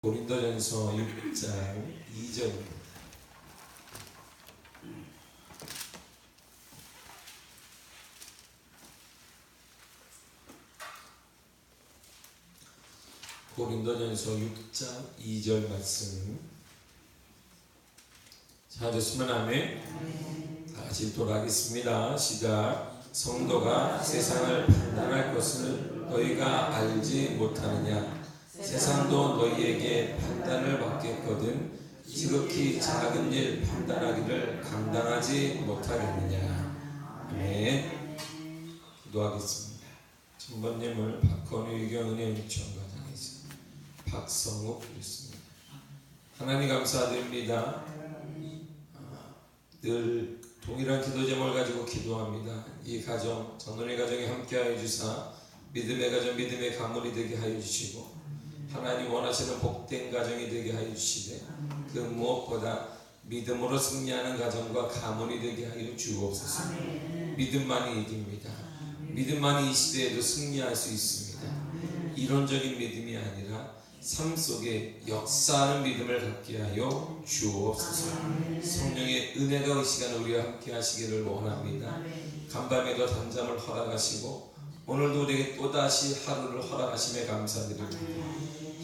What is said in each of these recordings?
고린도전서 6장 2절입니다. 고린도전서 6장 2절 말씀 찾으시면 아멘. 다시 돌아가겠습니다. 시작. 성도가 세상을 판단할 것을 너희가 알지 못하느냐? 세상도 너희에게 판단을 받겠거든 지극히 작은 일 판단하기를 감당하지 못하겠느냐. 아멘. 기도하겠습니다. 전번님을 박건우 유경은혜 유치원과장에서 박성욱 그랬습니다. 하나님 감사드립니다. 늘 동일한 기도 제목을 가지고 기도합니다. 이 가정, 전원의 가정에 함께하여 주사 믿음의 가정, 믿음의 가문이 되게 하여 주시고 하나님 원하시는 복된 가정이 되게 하여 주시되 그 무엇보다 믿음으로 승리하는 가정과 가문이 되게 하여 주옵소서. 믿음만이 이깁니다. 믿음만이 이 시대에도 승리할 수 있습니다. 이론적인 믿음이 아니라 삶 속에 역사하는 믿음을 갖게 하여 주옵소서. 성령의 은혜가 이 시간 우리와 함께 하시기를 원합니다. 간밤에도 잠잠을 허락하시고 오늘도 우리에게 또다시 하루를 허락하심에 감사드립니다.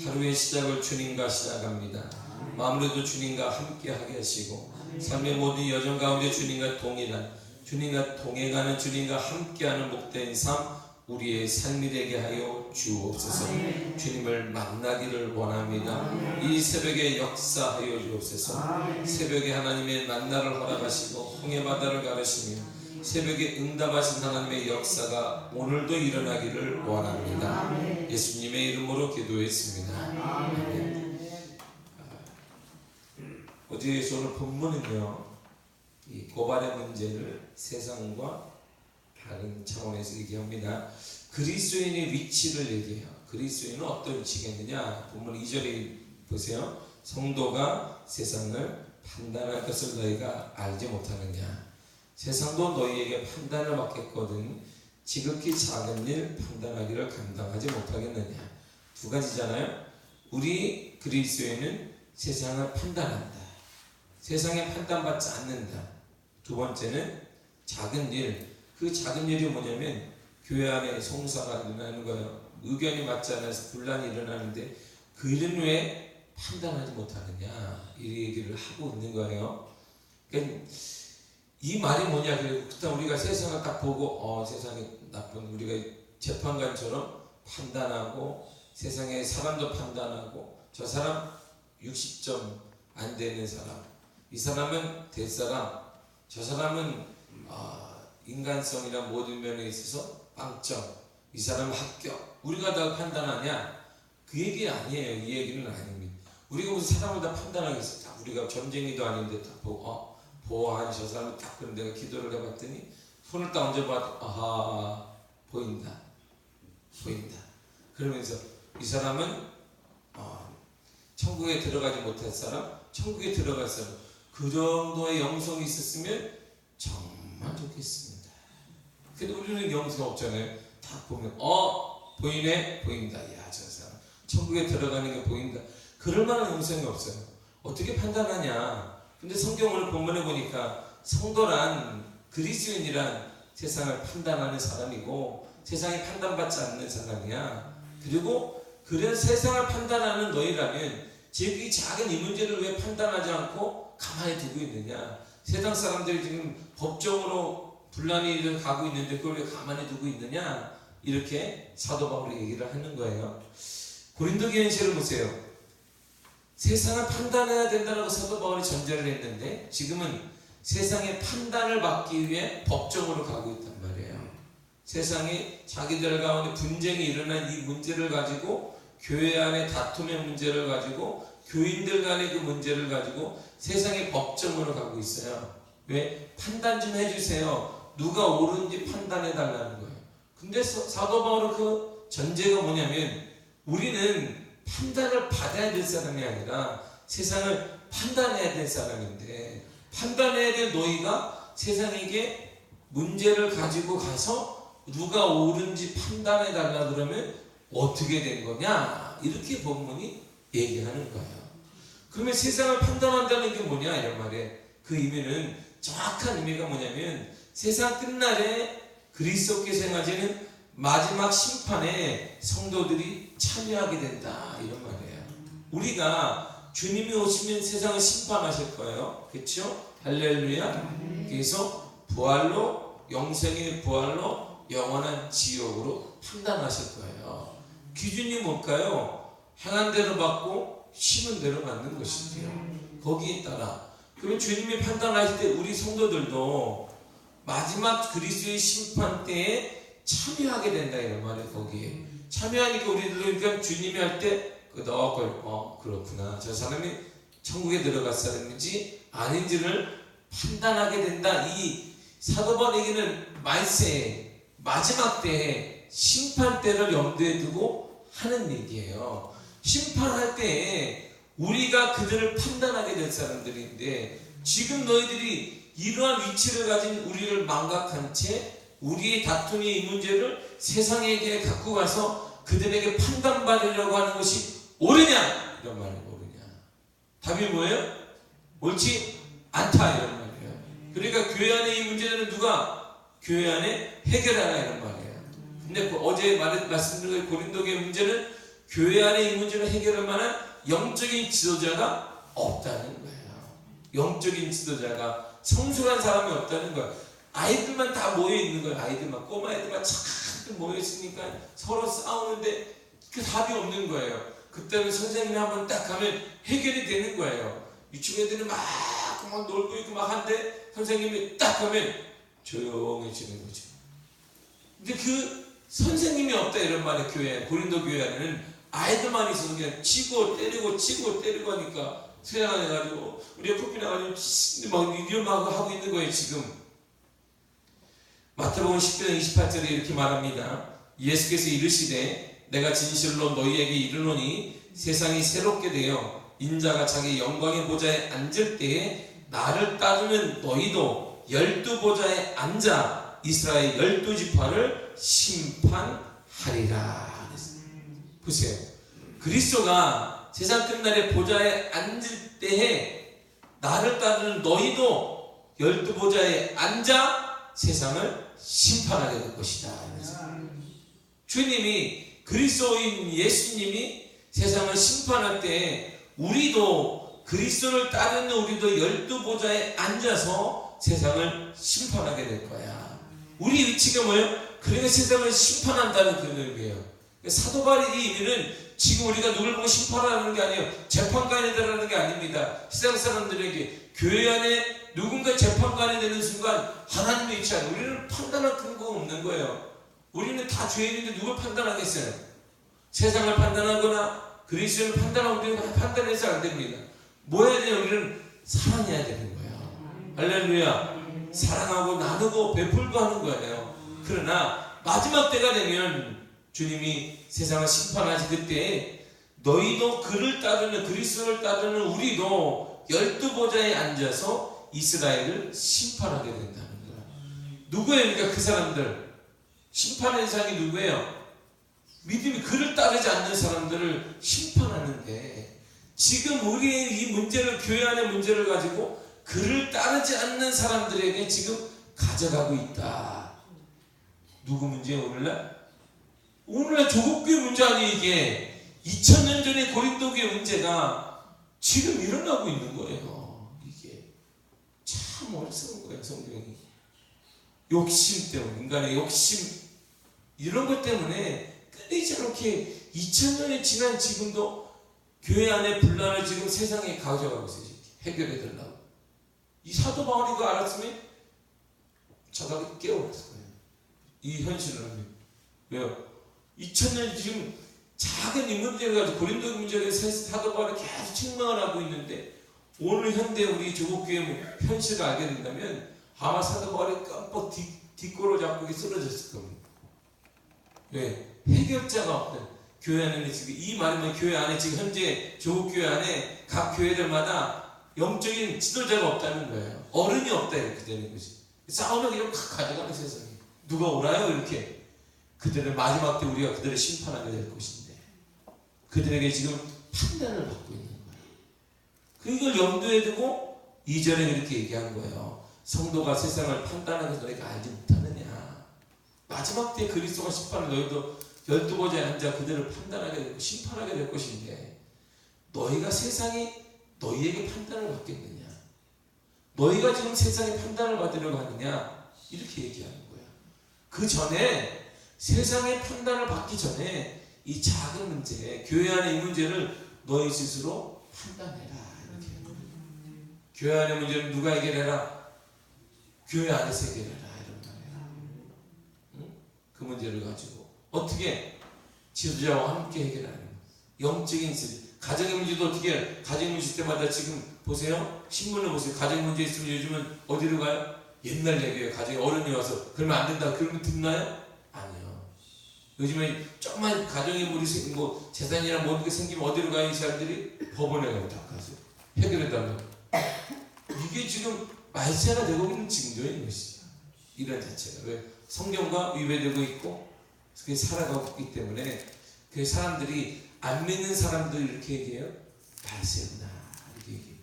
하루의 시작을 주님과 시작합니다. 마무리도 주님과 함께 하게 하시고 삶의 모든 여정 가운데 주님과 동일한, 주님과 동행하는, 주님과 함께하는 복된 삶 우리의 삶이 되게 하여 주옵소서. 주님을 만나기를 원합니다. 이 새벽에 역사하여 주옵소서. 새벽에 하나님의 만나를 허락하시고 홍해바다를 가르시며 새벽에 응답하신 하나님의 역사가 오늘도 일어나기를 원합니다. 예수님의 이름으로 기도했습니다. 아멘. 어제에서 오늘 본문은요, 이 고발의 문제를 세상과 다른 차원에서 얘기합니다. 그리스도인의 위치를 얘기해요. 그리스도인은 어떤 위치가 있느냐? 본문 2절에 보세요. 성도가 세상을 판단할 것을 너희가 알지 못하느냐? 세상도 너희에게 판단을 받겠거든 지극히 작은 일 판단하기를 감당하지 못하겠느냐? 두 가지잖아요. 우리 그리스도인은 세상을 판단한다. 세상에 판단받지 않는다. 두 번째는 작은 일. 그 작은 일이 뭐냐면 교회 안에 송사가 일어나는 거예요. 의견이 맞지 않아서 분란이 일어나는데 그 일은 왜 판단하지 못하느냐? 이 얘기를 하고 있는 거예요. 그러니까 이 말이 뭐냐? 그때 우리가 세상을 딱 보고 세상이 나쁜, 우리가 재판관처럼 판단하고 세상의 사람도 판단하고 저 사람 60점 안 되는 사람, 이 사람은 대사람, 저 사람은 인간성이나 모든 면에 있어서 빵점, 이 사람은 합격, 우리가 다 판단하냐? 그 얘기 아니에요. 이 얘기는 아닙니다. 우리가 무슨 사람을 다 판단하겠어? 우리가 점쟁이도 아닌데 딱 보고 보아하니 저 사람은 딱, 그럼 내가 기도를 해봤더니 손을 딱 얹어봐도 아하 보인다 그러면서 이 사람은 천국에 들어가지 못할 사람, 천국에 들어갈 사람, 그 정도의 영성이 있었으면 정말 좋겠습니다. 근데 우리는 영성 없잖아요. 딱 보면 보이네? 보인다. 야, 저 사람 천국에 들어가는 게 보인다. 그럴 만한 영성이 없어요. 어떻게 판단하냐? 근데 성경 오늘 본문에 보니까 성도란, 그리스도인이란 세상을 판단하는 사람이고 세상에 판단받지 않는 사람이야. 그리고 그런 세상을 판단하는 너희라면 이 작은 이 문제를 왜 판단하지 않고 가만히 두고 있느냐? 세상 사람들이 지금 법정으로 분란이 가고 있는데 그걸 왜 가만히 두고 있느냐? 이렇게 사도 바울이 얘기를 하는 거예요. 고린도 교인들을 보세요. 세상을 판단해야 된다고 사도 바울이 전제를 했는데 지금은 세상의 판단을 받기 위해 법정으로 가고 있단 말이에요. 세상에 자기들 가운데 분쟁이 일어난 이 문제를 가지고 교회 안에 다툼의 문제를 가지고 교인들 간의 그 문제를 가지고 세상의 법정으로 가고 있어요. 왜? 판단 좀 해주세요. 누가 옳은지 판단해 달라는 거예요. 근데 사도 바울은 그 전제가 뭐냐면 우리는 판단을 받아야 될 사람이 아니라 세상을 판단해야 될 사람인데 판단해야 될 너희가 세상에게 문제를 가지고 가서 누가 옳은지 판단해 달라 그러면 어떻게 된 거냐? 이렇게 본문이 얘기하는 거예요. 그러면 세상을 판단한다는 게 뭐냐 이런 말에 그 의미는 정확한 의미가 뭐냐면 세상 끝날에 그리스도께서 행하시는 마지막 심판에 성도들이 참여하게 된다 이런 말이에요. 우리가 주님이 오시면 세상을 심판하실 거예요. 그렇죠? 할렐루야. 그래서 부활로 영생의 부활로 영원한 지옥으로 판단하실 거예요. 기준이 뭘까요? 행한 대로 받고 심은 대로 받는 것이지요. 거기에 따라. 그러면 주님이 판단하실 때 우리 성도들도 마지막 그리스도의 심판 때에 참여하게 된다 이런 말이에요. 거기에 참여하니까 우리들도 그러니까 주님이 할 때 그렇구나 저 사람이 천국에 들어갈 사람인지 아닌지를 판단하게 된다. 이 사도 바울에게는 말세 마지막 때에 심판 때를 염두에 두고 하는 얘기예요. 심판할 때에 우리가 그들을 판단하게 될 사람들인데 지금 너희들이 이러한 위치를 가진 우리를 망각한 채 우리의 다툼의 이 문제를 세상에게 갖고 가서 그들에게 판단받으려고 하는 것이 옳으냐? 이런 말이에요. 옳으냐? 답이 뭐예요? 옳지 않다 이런 말이에요. 그러니까 교회 안에 이 문제는 누가 교회 안에 해결하라 이런 말이에요. 근데 어제 말씀드린 고린도교의 문제는 교회 안에 이 문제를 해결할 만한 영적인 지도자가 없다는 거예요. 영적인 지도자가 성숙한 사람이 없다는 거예요. 아이들만 다 모여 있는 거예요. 아이들만 꼬마 아이들만 착 모여 있으니까 서로 싸우는데 그 답이 없는 거예요. 그때는 선생님이 한번 딱 가면 해결이 되는 거예요. 유치원 애들은 막 놀고 있고 막 한데 선생님이 딱 가면 조용해지는 거죠. 근데 그 선생님이 없다 이런 말에 교회 고린도 교회 안에는 아이들만 있어서 그냥 치고 때리고 하니까 세상에 해가지고 우리가 코피 나가지고 막 이런 막 하고 있는 거예요 지금. 마태복음 10장 28절에 이렇게 말합니다. 예수께서 이르시되 내가 진실로 너희에게 이르노니 세상이 새롭게 되어 인자가 자기 영광의 보좌에 앉을 때에 나를 따르는 너희도 12보좌에 앉아 이스라엘 12지파를 심판하리라. 보세요. 그리스도가 세상 끝날에 보좌에 앉을 때에 나를 따르는 너희도 12보좌에 앉아 세상을 심판하게 될 것이다. 주님이 그리스도인 예수님이 세상을 심판할 때 우리도 그리스도를 따르는 우리도 12보좌에 앉아서 세상을 심판하게 될 거야. 우리 위치가 뭐예요? 그러니까 세상을 심판한다는 그런 의미예요. 사도 바울의 의미는 지금 우리가 누굴 보고 심판하는 게 아니에요. 재판관이 되라는 게 아닙니다. 세상 사람들에게 교회 안에 누군가 재판관이 되는 순간 하나님의 위치 안에 우리는 판단할 근거가 없는 거예요. 우리는 다 죄인인데 누굴 판단하겠어요? 세상을 판단하거나 그리스도를 판단하거나 판단해서 안 됩니다. 뭐 해야 돼요? 우리는 사랑해야 되는 거예요. 할렐루야. 사랑하고 나누고 베풀고 하는 거예요. 그러나 마지막 때가 되면 주님이 세상을 심판하시 그때 너희도 그를 따르는 그리스도를 따르는 우리도 12보좌에 앉아서 이스라엘을 심판하게 된다는 거예요. 누구예요? 그러니까 그 사람들 심판의 대상이 누구예요? 믿음이 그를 따르지 않는 사람들을 심판하는데 지금 우리의 이 문제를 교회 안의 문제를 가지고 그를 따르지 않는 사람들에게 지금 가져가고 있다. 누구 문제예요? 오늘날 조국교회 문제 아니에요. 이게 2000년 전에 고린도교회 문제가 지금 일어나고 있는 거예요. 이게 참 어리석은 거예요. 성경이 욕심 때문에 인간의 욕심 이런 것 때문에 끊이지 않게 2000년이 지난 지금도 교회 안에 분란을 지금 세상에 가져가고 있어요. 해결해 달라고. 이 사도 바울이 그거 알았으면 자다가 깨어났을 거예요. 이 현실을 하면. 왜요? 2000년 지금 작은 이 문제를 가지고 고린도 문제에 사도 바울이 계속 책망을 하고 있는데 오늘 현대 우리 조국교회 현실을 알게 된다면 아마 사도 바울이 깜빡 뒷골을 잡고 쓰러졌을 겁니다. 왜? 해결자가 없던 교회 안에 지금 이 말이면 교회 안에 지금 현재 조국교회 안에 각 교회들마다 영적인 지도자가 없다는 거예요. 어른이 없다 이렇게 되는 거지. 싸우면 이렇게 가져가는 세상에 누가 오나요? 이렇게 그들을 마지막 때 우리가 그들을 심판하게 될 것인데 그들에게 지금 판단을 받고 있는 거예요. 이걸 염두에 두고 2절에 그렇게 얘기한 거예요. 성도가 세상을 판단하는 것을 너희가 알지 못하느냐. 마지막 때 그리스도가 심판을 너희도 12보좌에 앉아 그들을 판단하게 되고 심판하게 될 것인데 너희가 세상이 너희에게 판단을 받겠느냐. 너희가 지금 세상의 판단을 받으려고 하느냐. 이렇게 얘기하는 거예요. 그 전에 세상의 판단을 받기 전에 이 작은 문제, 교회 안의 이 문제를 너희 스스로 판단해라. 이렇게. 교회 안의 문제를 누가 해결해라? 교회 안에서 해결해라. 이런 말이에요. 응? 그 문제를 가지고 어떻게 지도자와 함께 해결하는 거예요. 영적인 가정의 문제도 어떻게 해요? 가정 문제 때마다 지금 보세요. 신문을 보세요. 가정 문제 있으면 요즘은 어디로 가요? 옛날 얘기예요. 가정에 어른이 와서 그러면 안 된다. 그런 거 듣나요? 아니요. 요즘에 조금만 가정에 뭐 재산이나 모든 게 생기면 어디로 가요? 이 사람들이 법원에 가요. 다 가서 해결해달라고. 이게 지금 말세가 되고 있는 징조인 것이죠. 이런 자체가. 왜? 성경과 위배되고 있고 그게 살아가고 있기 때문에 그 사람들이 안 믿는 사람들 이렇게 얘기해요. 말세구나. 이렇게 얘기해요.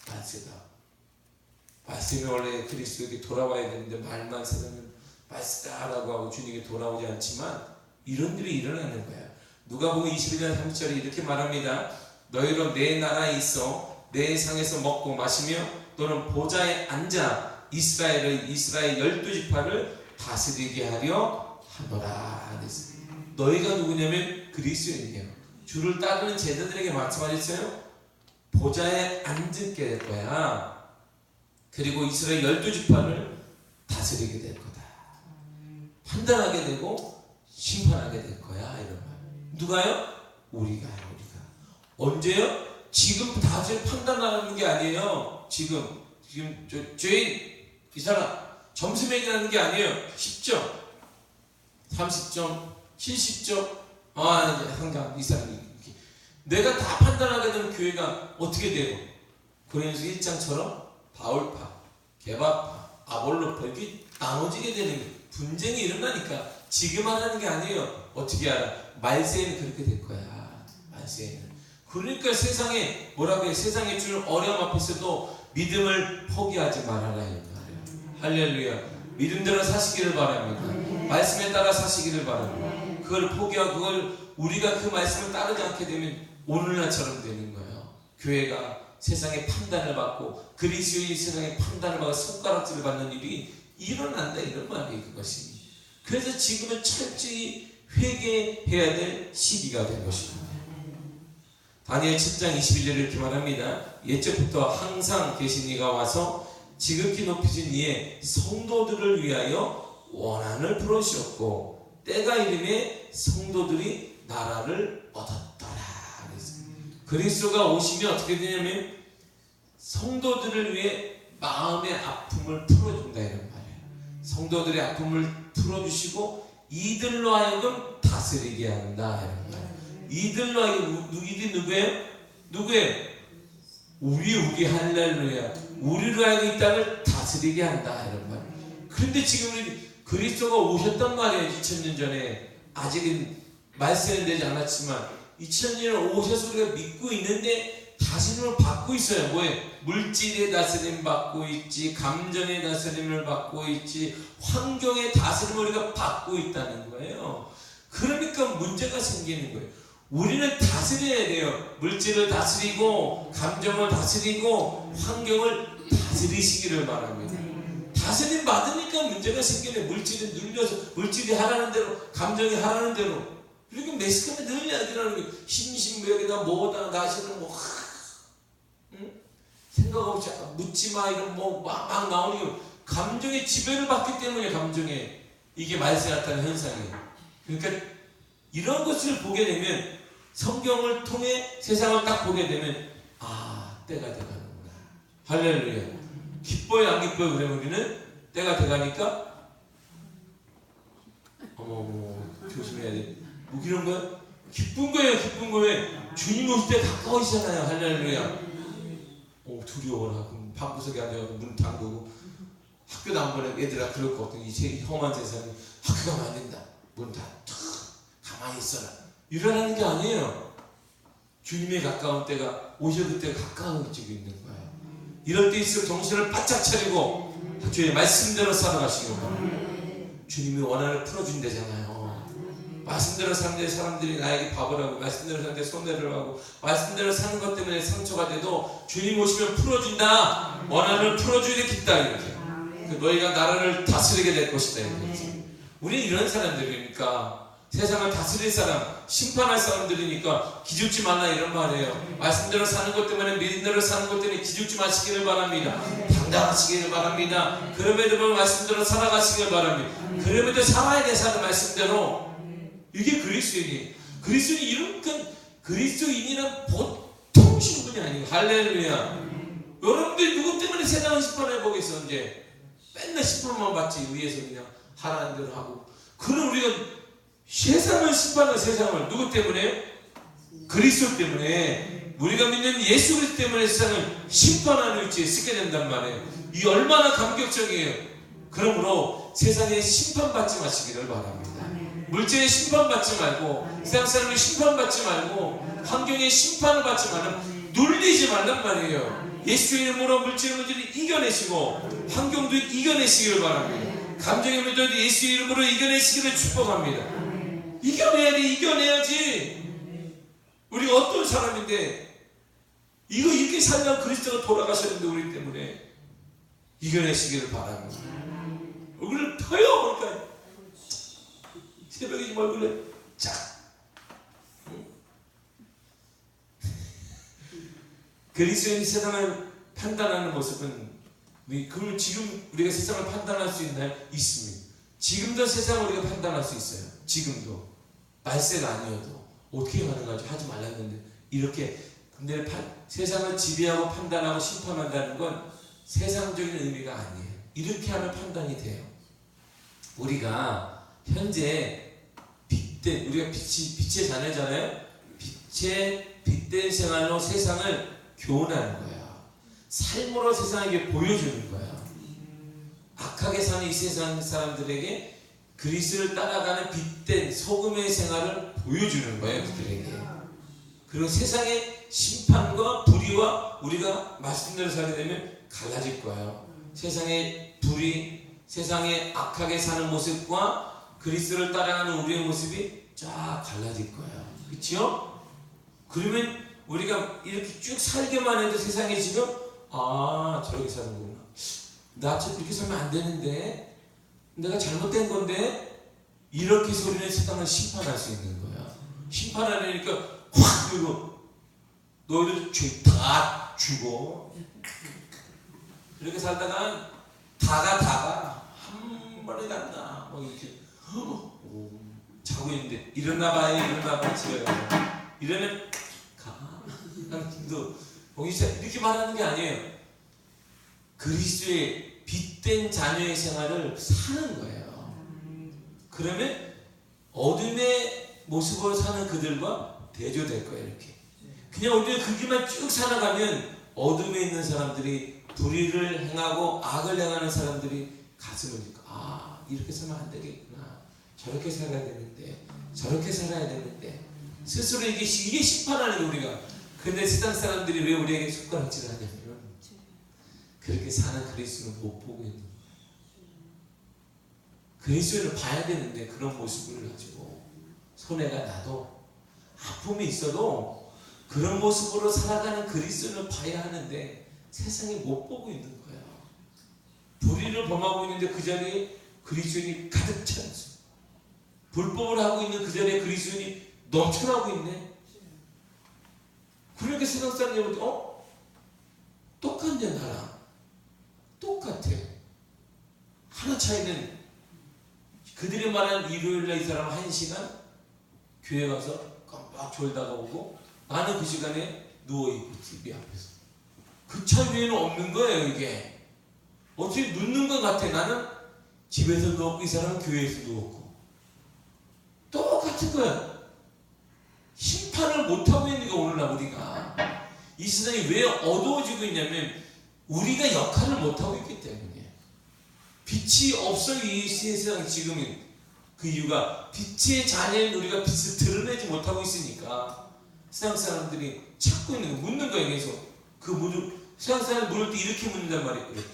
말세다. 말세는 원래 그리스도에게 돌아와야 되는데 말만 세상은 말세다라고 하고 주님에게 돌아오지 않지만 이런 일이 일어나는 거야. 누가복음 21장 30절에 이렇게 말합니다. 너희로 내 나라에 있어 내 상에서 먹고 마시며 또는 보좌에 앉아 이스라엘 12지파를 다스리게 하려 하노라. 너희가 누구냐면 그리스도인이에요. 주를 따르는 제자들에게 말씀하셨어요. 보좌에 앉게 될 거야. 그리고 이스라엘 12지파를 다스리게 될 거다. 판단하게 되고 심판하게 될 거야. 이런 말. 누가요? 우리가. 언제요? 지금 다시 판단하는 게 아니에요. 지금 죄인 이 사람 점수 매기라는 게 아니에요. 10점, 30점, 70점. 항상 이 사람이 내가 다 판단하게 되면 교회가 어떻게 돼요? 고린도서 1장처럼 바울파, 게바파, 아볼로파 이렇게 나눠지게 되는 거예요. 분쟁이 일어나니까 지금 하라는 게 아니에요. 어떻게 알아? 말세에는 그렇게 될 거야. 말세에는. 그러니까 세상에 뭐라고 해? 세상에 주는 어려움 앞에서도 믿음을 포기하지 말아라. 할렐루야. 믿음대로 사시기를 바랍니다. 말씀에 따라 사시기를 바랍니다. 그걸 포기하고 그걸 우리가 그 말씀을 따르지 않게 되면 오늘날처럼 되는 거예요. 교회가 세상의 판단을 받고 그리스도의 세상의 판단을 받고 손가락질을 받는 일이 일어난다. 이런 말이에요. 그것이. 그래서 지금은 철저히 회개해야 될 시기가 된 것입니다. 다니엘 7장 21절에 이렇게 말합니다. 옛적부터 항상 계신 이가 와서 지극히 높이신 이의 성도들을 위하여 원한을 풀어주셨고 때가 이름에 성도들이 나라를 얻었더라. 그리스도가 오시면 어떻게 되냐면 성도들을 위해 마음의 아픔을 풀어준다. 이런 말이에요. 성도들의 아픔을 풀어주시고 이들로 하여금 다스리게 한다. 이런 말이에요. 이들로 하여금 이들이 누구예요? 우리 할렐루야. 우리로 하여금 이 땅을 다스리게 한다. 이런 말. 그런데 지금 우리 그리스도가 오셨단 말이에요. 2000년 전에. 아직은 말세는 되지 않았지만 2000년에 오셔서 우리가 믿고 있는데 다스림을 받고 있어요. 뭐예요? 물질의 다스림 받고 있지, 감정의 다스림을 받고 있지, 환경의 다스림을 우리가 받고 있다는 거예요. 그러니까 문제가 생기는 거예요. 우리는 다스려야 돼요. 물질을 다스리고 감정을 다스리고 환경을 다스리시기를 바랍니다. 다스림 받으니까 문제가 생기네. 물질이 눌려서 물질이 하라는 대로 감정이 하라는 대로. 그리고 매스컴에 늘 이야기하는 거예요. 심신무역에다 뭐다 나시는 뭐 생각 없이 묻지마 이런 막 나오는 게 감정의 지배를 받기 때문에 감정에 이게 말세 나타나는 현상이에요. 그러니까 이런 것을 보게 되면 성경을 통해 세상을 딱 보게 되면 때가 돼가는구나. 할렐루야. 기뻐요 안 기뻐요? 그러면 우리는 때가 돼가니까 조심해야 돼. 뭐 이런 거야? 기쁜 거예요. 기쁜 거예요. 주님 오실 때 가까우시잖아요. 할렐루야. 두려워라. 그럼 방구석에 앉아서 문 잠그고 학교도 안 보내. 얘들아 그럴 거 없더니 이 험한 세상에 학교 가면 안 된다. 문 다 가만히 있어라. 이러라는 게 아니에요. 주님에 가까운 때가 오히려 그때가 가까워지고 있는 거예요. 이럴 때일수록 정신을 바짝 차리고 주의 말씀대로 살아가시기 바랍니다. 주님이 원한을 풀어준다잖아요. 말씀대로 사는 사람들이 나에게 밥을 하고, 말씀대로 사는 데 손해를 하고, 말씀대로 사는 것 때문에 상처가 돼도 주님 오시면 풀어준다. 원한을 풀어주게 됐다. 이렇게. 너희가 나라를 다스리게 될 것이다. 이렇게. 우리는 이런 사람들이니까, 세상을 다스릴 사람, 심판할 사람들이니까 기죽지 말라 이런 말이에요. 말씀대로 사는 것 때문에, 믿음대로 사는 것 때문에 기죽지 마시기를 바랍니다. 당당하시기를 바랍니다. 그럼에도 말씀대로 살아가시기를 바랍니다. 그럼에도 살아야 돼. 사는 말씀대로. 이게 그리스도인이에요. 그리스도인이 이런 건 그리스도인이란 보통 신분이 아니에요. 할렐루야. 여러분들 누구 때문에 세상을 심판해 보겠어. 이제 맨날 심판만 받지. 위에서 그냥 하라는 대로 하고. 그럼 우리가 세상을 심판해. 세상을 누구 때문에? 그리스도 때문에. 우리가 믿는 예수 그리스도 때문에 세상을 심판하는 위치에 쓰게 된단 말이에요. 이 얼마나 감격적이에요. 그러므로 세상에 심판받지 마시기를 바랍니다. 물질에 심판받지 말고, 세상 사람을 심판받지 말고, 환경에 심판을 받지 말고, 눌리지 말란 말이에요. 예수의 이름으로 물질의 문제를 이겨내시고, 환경도 이겨내시기를 바랍니다. 감정의 문제도 예수의 이름으로 이겨내시기를 축복합니다. 이겨내야 돼. 이겨내야지. 우리가 어떤 사람인데, 이거 이렇게 살면 그리스도가 돌아가셨는데 우리 때문에 이겨내시기를 바랍니다. 얼굴을 펴요. 그러니까 새벽에 좀 얼굴에 쫙. 그리스도인이 세상을 판단하는 모습은, 그럼 지금 우리가 세상을 판단할 수 있나요? 있습니다. 지금도 세상을 우리가 판단할 수 있어요. 지금도. 말세가 아니어도. 어떻게 가능하죠? 하지 말랐는데. 이렇게. 근데 세상을 지배하고 판단하고 심판한다는 건 세상적인 의미가 아니에요. 이렇게 하면 판단이 돼요. 우리가 현재 우리가 빛의 자녀잖아요. 빛된 생활로 세상을 교훈하는 거야. 삶으로 세상에게 보여주는 거야. 악하게 사는 이 세상 사람들에게 그리스도를 따라가는 빛된 소금의 생활을 보여주는 거예요. 그들에게. 그리고 세상의 심판과 불의와 우리가 말씀대로 살게 되면 갈라질 거예요. 세상의 불의, 세상에 악하게 사는 모습과 그리스도를 따라가는 우리의 모습이 쫙 갈라질 거예요. 그렇죠? 그러면 우리가 이렇게 쭉 살게만 해도 세상에 지금 저렇게 사는구나. 나 좀 이렇게 살면 안 되는데, 내가 잘못된 건데, 이렇게 해서 우리는 세상을 심판할 수 있는 거야. 심판하려니까 확 그리고 너희들 죄 다 주고, 이렇게 살다가 다가 한 번에 간다. 뭐 이렇게 자고 있는데 일어나봐요. 집에 가서 이러면 또 이렇게 말하는 게 아니에요. 그리스도의 빛된 자녀의 생활을 사는 거예요. 그러면 어둠의 모습으로 사는 그들과 대조될 거예요. 이렇게 그냥 우리가 그 길만 쭉 살아가면 어둠에 있는 사람들이, 불의를 행하고 악을 행하는 사람들이 가슴을 짚고, 이렇게 살면 안 되겠구나. 저렇게 살아야 되는데, 저렇게 살아야 되는데. 스스로 이게 심판하는 게 우리가. 근데 세상 사람들이 왜 우리에게 손가락질을 하냐면, 그렇게 사는 그리스도를 못 보고 있는 거예요. 그리스도를 봐야 되는데 그런 모습을 가지고 손해가 나도, 아픔이 있어도 그런 모습으로 살아가는 그리스도를 봐야 하는데 세상에 못 보고 있는 거예요. 불의를 범하고 있는데 그 자리에 그리스도인이 가득 차 있어요. 불법을 하고 있는 그 자리에 그리스도인이 넘쳐나고 있네. 그러니까 세상 사람들이 볼 때, 똑같냐 나랑. 똑같아. 하나 차이는, 그들이 말하는 일요일날 이 사람 1시간 교회 가서 깜빡 졸다가 오고, 나는 그 시간에 누워있고 TV 앞에서. 그 차이 외에는 없는 거예요. 이게 어떻게 눕는 것 같아. 나는 집에서 누웠고 이 사람은 교회에서 누웠고. 똑같은 거야. 심판을 못하고 있는 게 오늘날 우리가. 이 세상이 왜 어두워지고 있냐면 우리가 역할을 못하고 있기 때문이에요. 빛이 없어요. 이 세상 지금은. 그 이유가 빛의 자녀인 우리가 빛을 드러내지 못하고 있으니까 세상 사람들이 찾고 있는 거, 묻는 거예요. 계속 그 세상 사람 물을 때 이렇게 묻는단 말이에요. 이렇게.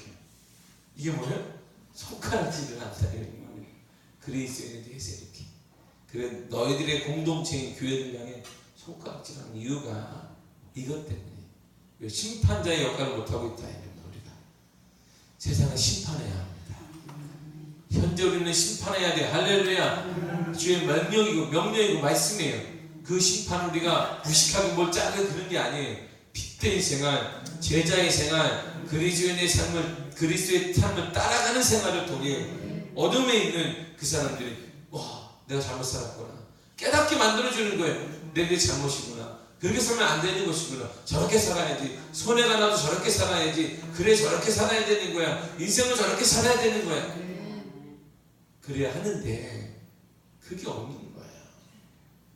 이게 뭐예요? 손가락질을 한다는 말이에요. 그리스도인에 대해서 이렇게. 그래 너희들의 공동체인 교회를 향해 손가락질하는 이유가 이것 때문에 심판자의 역할을 못하고 있다. 우리가 세상을 심판해야 합니다. 현재 우리는 심판해야 돼. 할렐루야. 주의 명령이고 말씀이에요. 그 심판을 우리가 무식하게 뭘 짜고 그런 게 아니에요. 핏된 생활, 제자의 생활, 그리스도의 삶을 따라가는 생활을 통해 어둠에 있는 그 사람들이 와, 내가 잘못 살았구나 깨닫게 만들어주는 거예요. 내 잘못이구나. 그렇게 살면 안 되는 것이구나. 저렇게 살아야지. 손해가 나도 저렇게 살아야지. 그래 저렇게 살아야 되는 거야. 인생을 저렇게 살아야 되는 거야. 그래야 하는데 그게 없는 거야.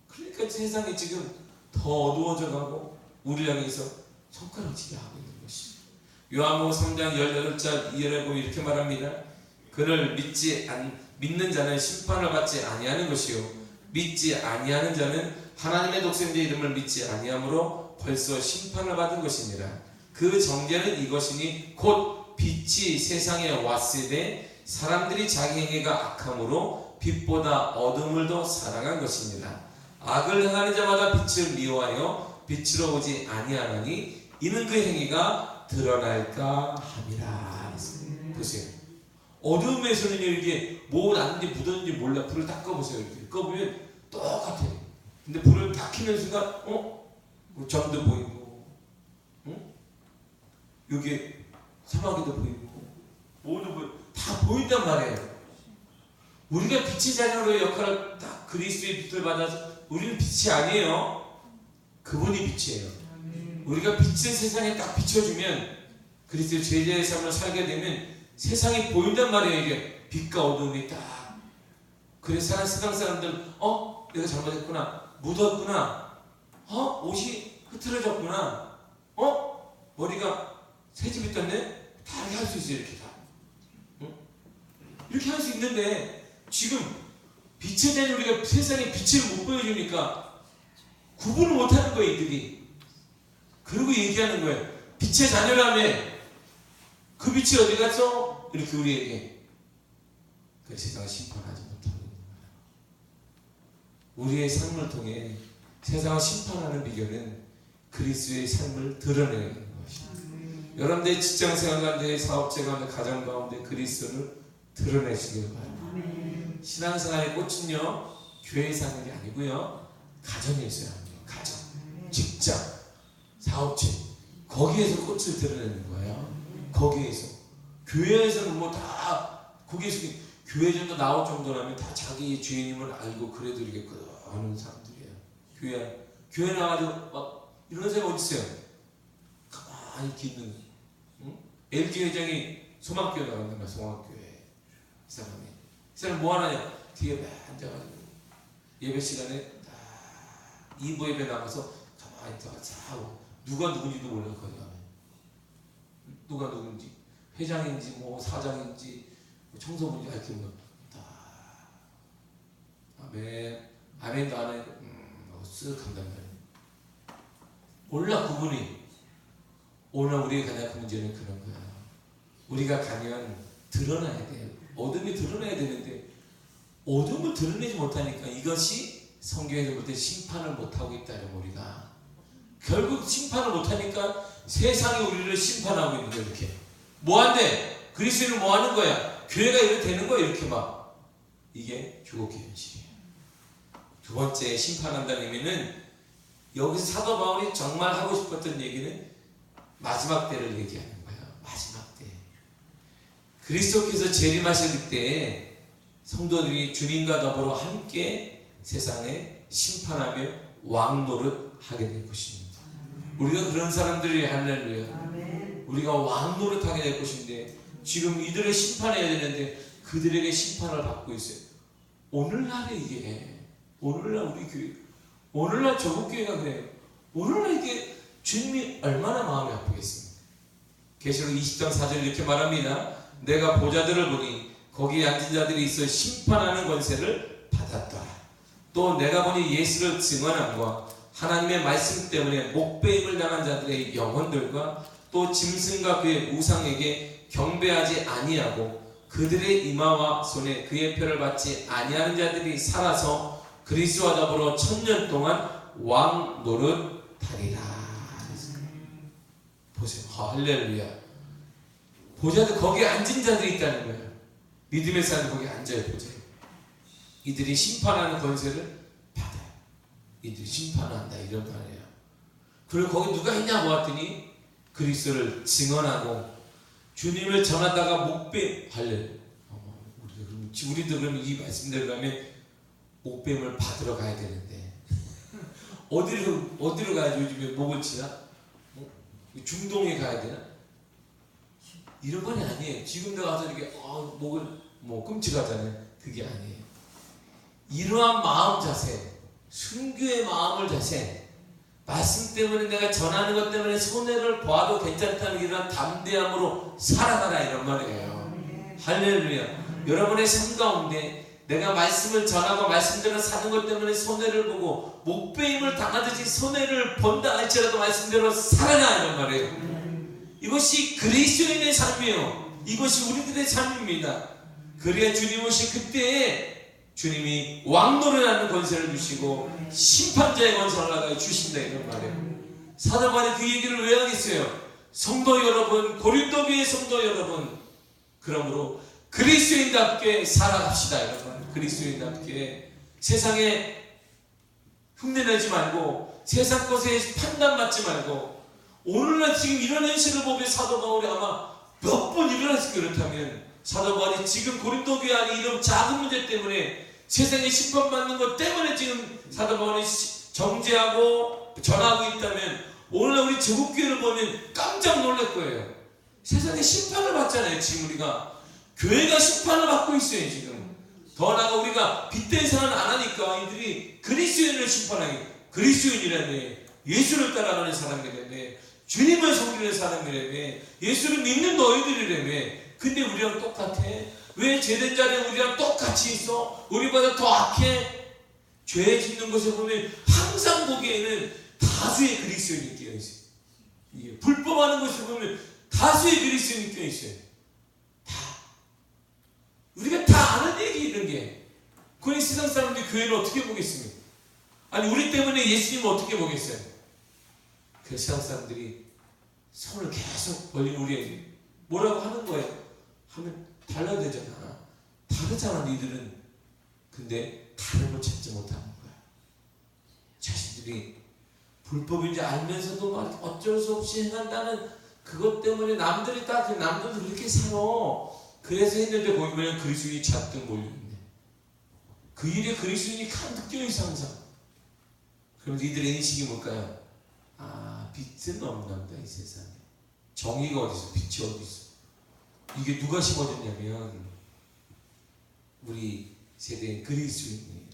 그러니까 세상이 지금 더 어두워져 가고 우리 향해서 손가락질을 하고 있는 것이죠. 요한복음 3장 18절 이해를 보면 이렇게 말합니다. 그를 믿는 자는 심판을 받지 아니하는 것이요 믿지 아니하는 자는 하나님의 독생자 이름을 믿지 아니하므로 벌써 심판을 받은 것이니라. 그 정죄는 이것이니 곧 빛이 세상에 왔을 때 사람들이 자기 행위가 악함으로 빛보다 어둠을 더 사랑한 것이니라. 악을 행하는 자마다 빛을 미워하여 빛으로 오지 아니하나니 이는 그 행위가 드러날까 함이라. 보세요. 어둠에서는 이게 뭐 났는지 묻었는지 몰라. 불을 딱 꺼보세요. 이렇게 꺼보면 똑같아요. 근데 불을 딱 켜는 순간 점도 보이고 여기 사마귀도 보이고 모두 다 보인단 말이에요. 우리가 빛의 자녀로의 역할을 딱 그리스도의 빛을 받아서 우리는 빛이 아니에요. 그분이 빛이에요. 우리가 빛을 세상에 딱 비춰주면 그리스도의 제자의 삶을 살게 되면 세상이 보인단 말이에요. 이게 빛과 어둠이 딱. 그래서 세상 사람들 내가 잘못했구나. 묻었구나. 옷이 흐트러졌구나. 머리가 새집이 떴네. 다 이렇게 할 수 있어요. 이렇게 다. 이렇게 할 수 있는데 지금 빛의 자녀 우리가 세상에 빛을 못 보여주니까 구분을 못하는 거예요. 이들이. 그리고 얘기하는 거예요. 빛의 자녀라며 그 빛이 어디 갔어? 이렇게 우리에게. 그 세상을 심판하지 못하고 있는 거예요. 우리의 삶을 통해 세상을 심판하는 비결은 그리스도의 삶을 드러내는 것입니다. 여러분들의 직장생활 가운데, 사업체 가운데, 가정 가운데 그리스도를 드러내시길 바랍니다. 신앙생활의 꽃은요 교회에 사는 게 아니고요 가정에 있어야 합니다. 가정, 직장, 사업체 거기에서 꽃을 드러내는 거예요. 거기에서. 교회에서는 뭐 다 거기에서 교회전도 나올 정도라면 다 자기 주인임을 알고 그래도 이렇게 하는 사람들이에요. 교회 나가지고 막 이런 사람이 어디 있어요? 가만히 이렇게 있는 거예요. 응? LG 회장이 소망교회 나간단 말이야. 소망교회 이 사람 뭐 하나냐? 뒤에 앉아가지고 예배 시간에 딱 2부 예배 나가서 가만히 있다가 자고 누가 누군지도 몰라. 거기 가면 누가 누군지 회장인지 뭐 사장인지 뭐 청소부인지 알 게 없는 아멘 아멘도 안 해. 쓱 간단 말이야. 몰라 구분이. 오늘 우리가 가장 큰 문제는 그런 거야. 우리가 가면 드러나야 돼요. 어둠이 드러나야 되는데 어둠을 드러내지 못하니까 이것이 성경에서 볼 때 심판을 못하고 있다는 우리가 결국 심판을 못하니까 세상이 우리를 심판하고 있는 거예요. 이렇게 뭐한대? 그리스도는 뭐하는 거야? 교회가 이렇게 되는 거야. 이렇게 막 이게 주곡의 현실이에요. 두 번째 심판한다는 의미는 여기서 사도 바울이 정말 하고 싶었던 얘기는 마지막 때를 얘기하는 거예요. 마지막 때 그리스도께서 재림하실 때 성도들이 주님과 더불어 함께 세상에 심판하며 왕노릇하게 될 것입니다. 우리가 그런 사람들이 할렐루야. 우리가 왕노릇하게 될 것인데 지금 이들을 심판해야 되는데 그들에게 심판을 받고 있어요. 오늘날에 이게 오늘날 우리 교회 오늘날 저국교회가 그래요. 오늘날 이게 주님이 얼마나 마음이 아프겠습니까? 계시록 20장 4절 이렇게 말합니다. 내가 보좌들을 보니 거기에 앉은 자들이 있어 심판하는 권세를 받았더라. 또 내가 보니 예수를 증언함과 하나님의 말씀 때문에 목배임을 당한 자들의 영혼들과 또 짐승과 그의 우상에게 경배하지 아니하고 그들의 이마와 손에 그의 표를 받지 아니하는 자들이 살아서 그리스도와 더불어 1000년 동안 왕 노릇하리라. 보세요. 할렐루야. 보자도 거기에 앉은 자들이 있다는 거예요. 믿음의 사람이 거기에 앉아요. 보세요. 이들이 심판하는 권세를 받아요. 이들이 심판한다 이런 말이에요. 그리고 거기 누가 있냐고 봤더니 그리스도를 증언하고 주님을 전하다가 목배 할래. 우리도 그러면 이 말씀대로 가면 목배임을 받으러 가야 되는데 어디로 가야지? 요즘에 목을 치나? 중동에 가야 되나? 이런 건 아니에요. 지금 내가 가서 이렇게 목을 끔찍하잖아요. 그게 아니에요. 이러한 마음 자세, 순교의 마음을 자세, 말씀 때문에 내가 전하는 것 때문에 손해를 봐도 괜찮다는 이런 담대함으로 살아가라 이런 말이에요. 할렐루야. 여러분의 삶 가운데 내가 말씀을 전하고 말씀대로 사는 것 때문에 손해를 보고 목배임을 당하듯이 손해를 본다 할지라도 말씀대로 살아라 이런 말이에요. 이것이 그리스도인의 삶이에요. 이것이 우리들의 삶입니다. 그래야 주님 오실 그때에 주님이 왕노릇하는 권세를 주시고 심판자의 권세를 나가게 주신다 이런 말이에요. 사도 바울이 그 얘기를 왜 하겠어요? 성도 여러분, 고린도 교회 성도 여러분, 그러므로 그리스도인답게 살아갑시다 이런 말이에요. 그리스도인답게 세상에 흉내내지 말고 세상 것에 판단받지 말고 오늘날 지금 이런 현실을 보면 사도 바울이 아마 몇 번 일어났을 거예요. 그렇다면 사도 바울이 지금 고린도 교회 안에 이런 작은 문제 때문에 세상에 심판받는 것 때문에 지금 사도 바울이 정죄하고 전하고 있다면 오늘날 우리 제국교회를 보면 깜짝 놀랄 거예요. 세상에 심판을 받잖아요. 지금 우리가 교회가 심판을 받고 있어요. 지금 더 나아가 우리가 빗된 생활을 안 하니까 이들이 그리스도인을 심판하기, 그리스도인이라며 예수를 따라가는 사람이라며 주님을 섬기는 사람이라며 예수를 믿는 너희들이라며. 근데 우리랑 똑같아? 왜 죄된 자리에 우리랑 똑같이 있어? 우리보다 더 악해? 죄 짓는 것을 보면 항상 보기에는 다수의 그리스도인이 끼어있어요. 불법하는 것을 보면 다수의 그리스도인이 끼어있어요. 다. 우리가 다 아는 얘기 이런 게. 그러니 세상 사람들이 교회를 어떻게 보겠습니까? 아니 우리 때문에 예수님을 어떻게 보겠어요? 그 세상 사람들이 손을 계속 벌린 우리에게 뭐라고 하는 거예요? 하면 달라야 되잖아. 다르잖아 니들은. 근데 다름을 찾지 못하는 거야. 자신들이 불법인지 알면서도 어쩔 수 없이 행한다는 그것 때문에 남들이 다 남들도 그렇게 살아. 그래서 했는데 거기 보면 그리스도인이 잔뜩 몰려있네. 그 일에 그리스도인이 가득 껴있어 항상. 그럼 니들의 인식이 뭘까요? 빛은 없는다 이 세상에. 정의가 어디서 빛이 어디서. 이게 누가 심어졌냐면 우리 세대의 그리스도인이에요.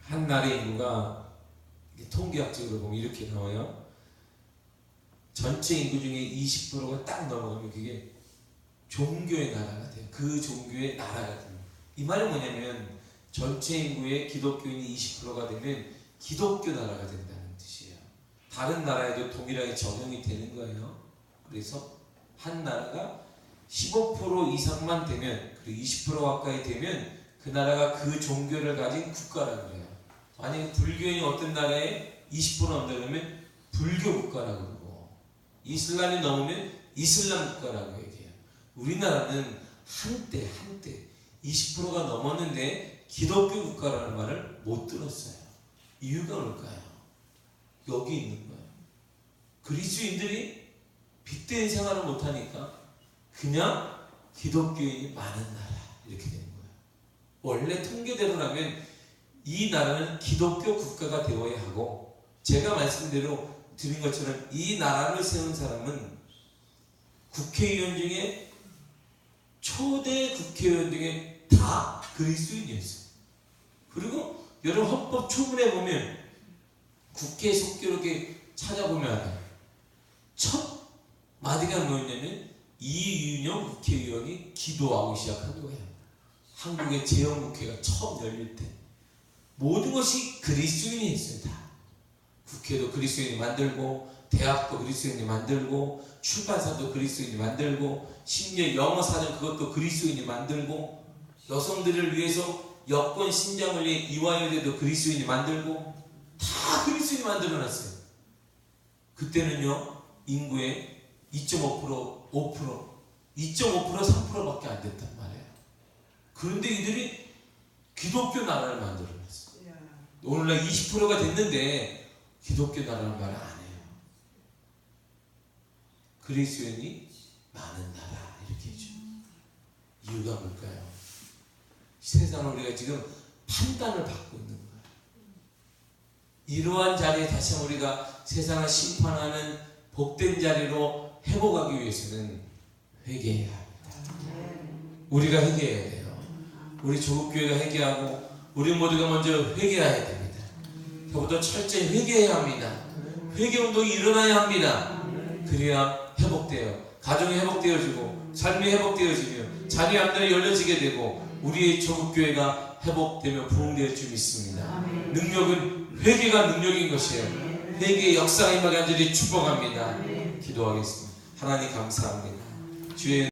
한 나라의 인구가 통계학적으로 보면 이렇게 나와요. 전체 인구 중에 20%가 딱 넘어가면 그게 종교의 나라가 돼요. 그 종교의 나라가 돼요. 이 말은 뭐냐면 전체 인구의 기독교인이 20%가 되면 기독교 나라가 된다는 뜻이에요. 다른 나라에도 동일하게 적용이 되는 거예요. 그래서 한 나라가 15% 이상만 되면, 그리고 20% 가까이 되면 그 나라가 그 종교를 가진 국가라고 그래요. 만약에 불교인이 어떤 나라에 20% 넘는다 그러면 불교 국가라고 그러고, 이슬람이 넘으면 이슬람 국가라고 얘기해요. 우리나라는 한때 20%가 넘었는데 기독교 국가라는 말을 못 들었어요. 이유가 뭘까요? 여기 있는 거예요. 그리스도인들이 빗대인 생활을 못하니까 그냥 기독교인이 많은 나라 이렇게 되는 거예요. 원래 통계대로라면 이 나라는 기독교 국가가 되어야 하고, 제가 말씀대로 드린 것처럼 이 나라를 세운 사람은 국회의원 중에 초대 국회의원 중에 다 그리스도인이었어요. 그리고 여러분 헌법 초문에 보면 국회 속기록에 찾아보면 알아요. 첫 마디가 뭐였냐면 이윤영 국회의원이 기도하고 시작한 거예요. 한국의 재헌국회가 처음 열릴 때 모든 것이 그리스도인이 있어요. 다. 국회도 그리스도인이 만들고, 대학도 그리스도인이 만들고, 출판사도 그리스도인이 만들고, 심지어 영어사전 그것도 그리스도인이 만들고, 여성들을 위해서 여권 신장을 위해 이화여대도 그리스도인이 만들고, 다 그리스도인이 만들어놨어요. 그때는요, 인구의 2.5%, 5%, 2.5%, 3%밖에 안 됐단 말이에요. 그런데 이들이 기독교 나라를 만들어냈어요. 오늘날 20%가 됐는데 기독교 나라는 말 안 해요. 그리스도인이 많은 나라 이렇게 해줘. 이유가 뭘까요? 세상을 우리가 지금 판단을 받고 있는 거예요. 이러한 자리에 다시 한번 우리가 세상을 심판하는 복된 자리로 회복하기 위해서는 회개해야 합니다. 우리가 회개해야 돼요. 우리 조국교회가 회개하고 우리 모두가 먼저 회개해야 됩니다. 저부터 철저히 회개해야 합니다. 회개운동이 일어나야 합니다. 그래야 회복돼요. 가정이 회복되어지고 삶이 회복되어지며 자녀의 앞날이 열려지게 되고 우리의 조국교회가 회복되며 부흥될 줄 믿습니다. 능력은 회개가 능력인 것이에요. 회개의 역사가 임하게 간절히 축복합니다. 기도하겠습니다. 하나님 감사합니다. 주의